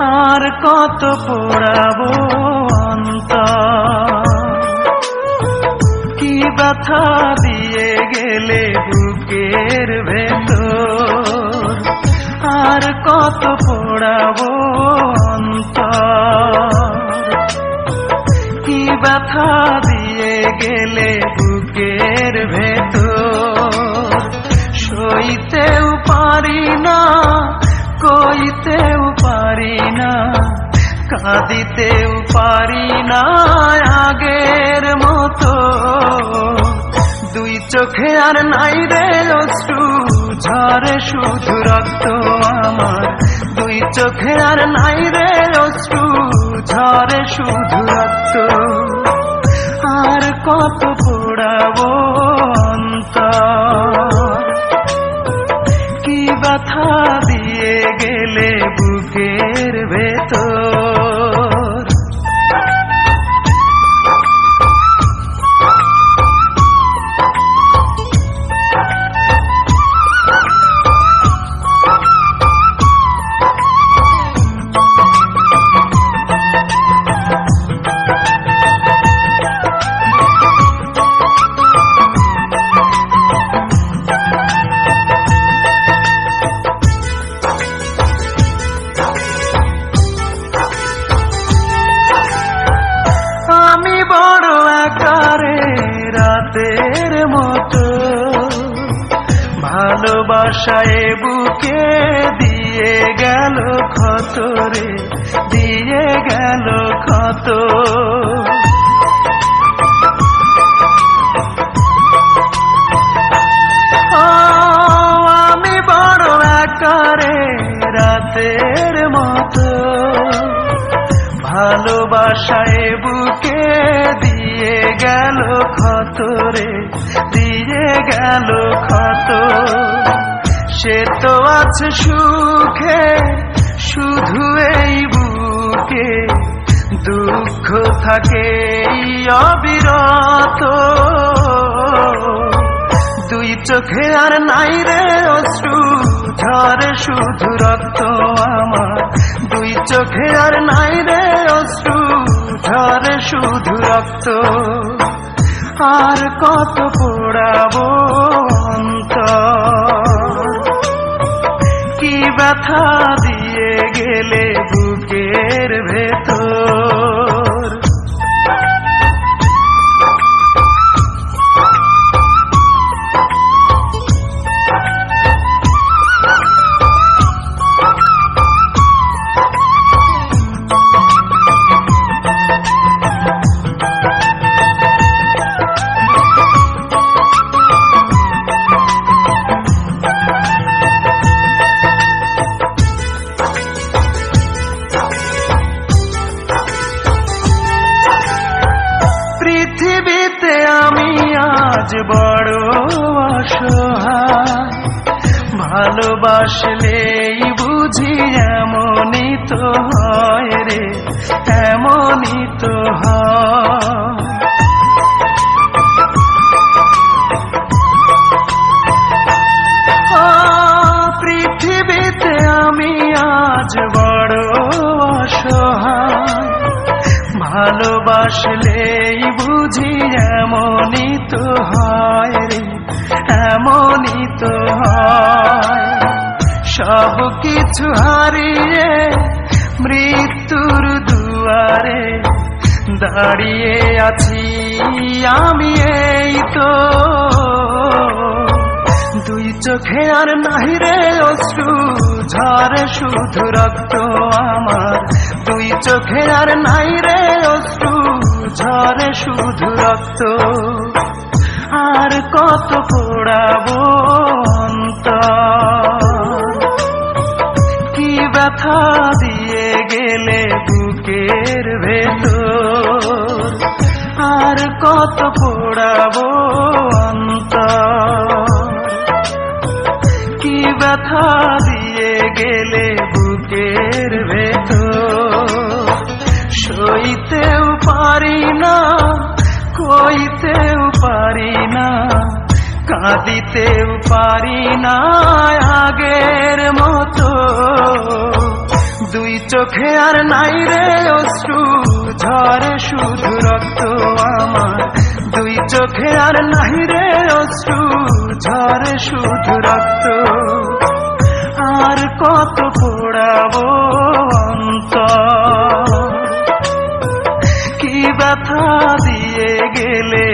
আর কত পোড়াবো অন্তর, কি ব্যথা দিয়ে গেলে বুকের ভেতর, আর কত পোড়াবো অন্তর, কি ব্যথা দিয়ে গেলে বুকের ভেতর। সইতেও পারি না, কইতেও পারি না, কাঁদিতেও পারি না আগের মতো। দুই চোখে আর নাই রে অশ্রু ঝরে শুধু রক্ত আমার, দুই চোখে আর নাই রে অশ্রু ঝরে শুধু রক্ত। আর কত পোড়াবো অন্তর, কি ব্যথা দিয়ে গেলে বুকের ভেতর। রাতের মতো ভালোবাসায় বুকে দিয়ে গেল ক্ষত রে, দিয়ে গেল ক্ষত। আমি বড় একারে রাতের মতো ভালোবাসায় বুকে দিয়ে গেল ক্ষত রে, দিয়ে গেল ক্ষত। সে তো আছে সুখে শুধু এই বুকে, দুঃখ থাকে অবিরত। দুই চোখে আর নাই রে অশ্রু ঝরে শুধু রক্ত আমার, দুই চোখে আর নাই রে অশ্রু ঝরে শুধু রক্ত। আর কত পোড়াবো অন্তর, কি ব্যথা দিয়ে গেলে বুকের ভেতর। পৃথিবীতে আমি আজ বড় অসহায়, ভালোবাসলেই বুঝি এমনই তো হয় রে, এমনই তো হয়। পৃথিবীতে আমি আজ বড় অসহায়, ভালোবাসলেই বুঝি এমনই তো হয় রে, এমনই তো হয়। সব কিছু হারিয়ে মৃত্যুর দুয়ারে দাঁড়িয়ে আছি আমি এই তো। দুই চোখে আর নাই রে অশ্রু ঝরে শুধু রক্ত আমার, দুই চোখে আর নাই রে অশ্রু ঝরে শুধু রক্ত। আর কত পোড়াবো অন্তর, কি ব্যথা দিয়ে গেলে বুকের ভেতর। আর কত পোড়াবো অন্তর, কি ব্যথা দিয়ে গেলে বুকের ভেতর। সইতেও পারি না, কইতেও পারি না, কাঁদিতেও পারি না আগের মতো। দুই চোখে আর নাই রে অশ্রু, ঝরে শুধু রক্ত আমার। দুই চোখে আর নাই রে অশ্রু, ঝরে শুধু রক্ত। আর কত পোড়াবো অন্তর, কি ব্যথা দিয়ে গেলে